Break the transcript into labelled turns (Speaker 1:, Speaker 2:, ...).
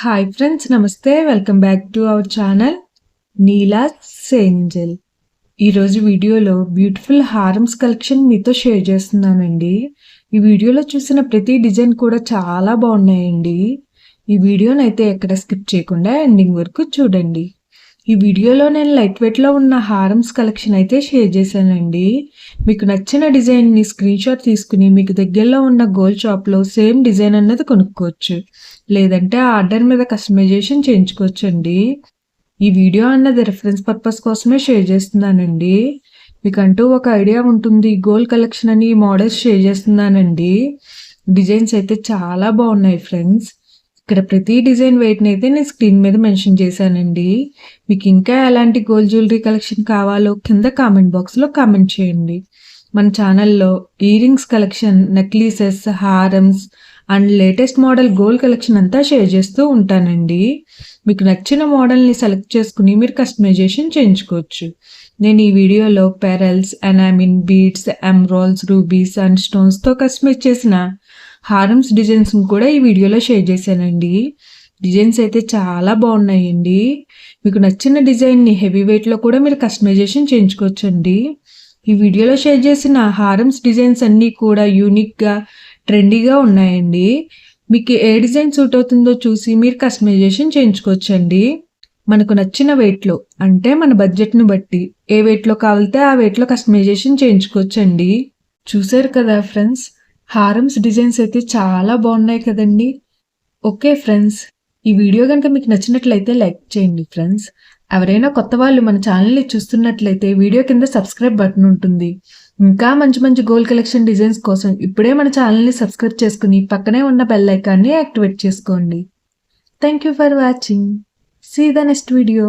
Speaker 1: Hi friends, నమస్తే. Welcome back to our channel Neela's Angel. ఈరోజు వీడియోలో బ్యూటిఫుల్ హారమ్స్ కలెక్షన్ మీతో షేర్ చేస్తున్నానండి. ఈ వీడియోలో చూసిన ప్రతి డిజైన్ కూడా చాలా బాగున్నాయండి. ఈ వీడియోనైతే ఎక్కడ స్కిప్ చేయకుండా ఎండింగ్ వరకు చూడండి. ఈ వీడియోలో నేను లైట్ వెయిట్లో ఉన్న హారమ్స్ కలెక్షన్ అయితే షేర్ చేశానండి. మీకు నచ్చిన డిజైన్ని స్క్రీన్ షాట్ తీసుకుని మీకు దగ్గరలో ఉన్న గోల్డ్ షాప్లో సేమ్ డిజైన్ అన్నది కొనుక్కోవచ్చు, లేదంటే ఆర్డర్ మీద కస్టమైజేషన్ చేయించుకోవచ్చండి. ఈ వీడియో అన్నది రెఫరెన్స్ పర్పస్ కోసమే షేర్ చేస్తున్నానండి. మీకంటూ ఒక ఐడియా ఉంటుంది, గోల్డ్ కలెక్షన్ అని మోడల్స్ షేర్ చేస్తున్నానండి. డిజైన్స్ అయితే చాలా బాగున్నాయి ఫ్రెండ్స్. ఇక్కడ ప్రతి డిజైన్ వెయిట్ని అయితే నేను స్క్రీన్ మీద మెన్షన్ చేశానండి. మీకు ఇంకా ఎలాంటి గోల్డ్ జ్యువెలరీ కలెక్షన్ కావాలో కింద కామెంట్ బాక్స్లో కామెంట్ చేయండి. మన ఛానల్లో ఇయర్ రింగ్స్ కలెక్షన్, నెక్లెసెస్, హారమ్స్ and latest model gold collection అంతా షేర్ చేస్తూ ఉంటానండి. మీకు నచ్చిన మోడల్ని సెలెక్ట్ చేసుకుని మీరు కస్టమైజేషన్ చేయించుకోవచ్చు. నేను ఈ వీడియోలో pearls, enamel, beads, emeralds, rubies and స్టోన్స్తో కస్టమైజ్ చేసిన హారమ్స్ డిజైన్స్ కూడా ఈ వీడియోలో షేర్ చేశానండి. డిజైన్స్ అయితే చాలా బాగున్నాయండి. మీకు నచ్చిన డిజైన్ని హెవీ వెయిట్లో కూడా మీరు కస్టమైజేషన్ చేయించుకోవచ్చండి. ఈ వీడియోలో షేర్ చేసిన హారమ్స్ డిజైన్స్ అన్నీ కూడా యూనిక్గా, ట్రెండీగా ఉన్నాయండి. మీకు ఏ డిజైన్ సూట్ అవుతుందో చూసి మీరు కస్టమైజేషన్ చేయించుకోవచ్చండి. మనకు నచ్చిన వెయిట్లో, అంటే మన బడ్జెట్ను బట్టి ఏ వెయిట్లో కావాలితే ఆ వెయిట్లో కస్టమైజేషన్ చేయించుకోవచ్చండి. చూసారు కదా ఫ్రెండ్స్, హారమ్స్ డిజైన్స్ అయితే చాలా బాగున్నాయి కదండి. ఓకే ఫ్రెండ్స్, ఈ వీడియో కనుక మీకు నచ్చినట్లయితే లైక్ చేయండి ఫ్రెండ్స్. ఎవరైనా కొత్త వాళ్ళు మన ఛానల్ని చూస్తున్నట్లయితే వీడియో కింద సబ్స్క్రైబ్ బటన్ ఉంటుంది. ఇంకా మంచి మంచి గోల్డ్ కలెక్షన్ డిజైన్స్ కోసం ఇప్పుడే మన ఛానల్ని సబ్స్క్రైబ్ చేసుకుని పక్కనే ఉన్న బెల్ ఐకాన్ని యాక్టివేట్ చేసుకోండి. Thank you for watching. See the next video.